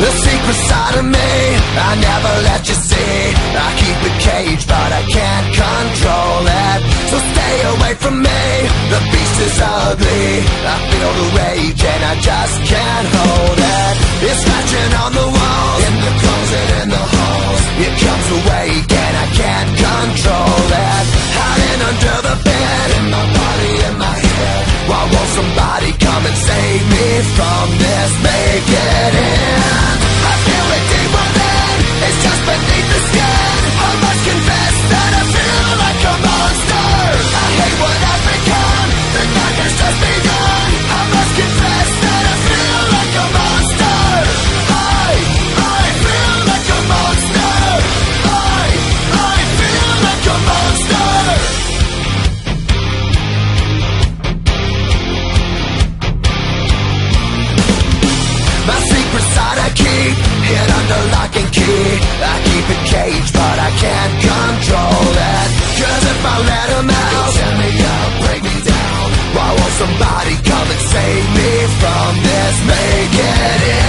The secret side of me I never let you see. I keep it caged but I can't control it. So stay away from me, the beast is ugly. I feel the rage and I just can't hold it. It's scratching on the walls, in the closet, in the halls. It comes awake and I can't control it. Hiding under the bed, in my body, in my head. Why won't somebody come and save me from this? Make it end. I feel it deep within, it's just beneath the skin. I must confess that I feel like a monster. I hate what I've become, the nightmare's just begun. I must confess that I feel like a monster. I feel like a monster. I feel like a monster. My secret side I keep hid under lock and key. I keep it caged but I can't control it. Cause if I let him out, he'll tear me up, break me down. Why won't somebody come and save me from this? Make it end.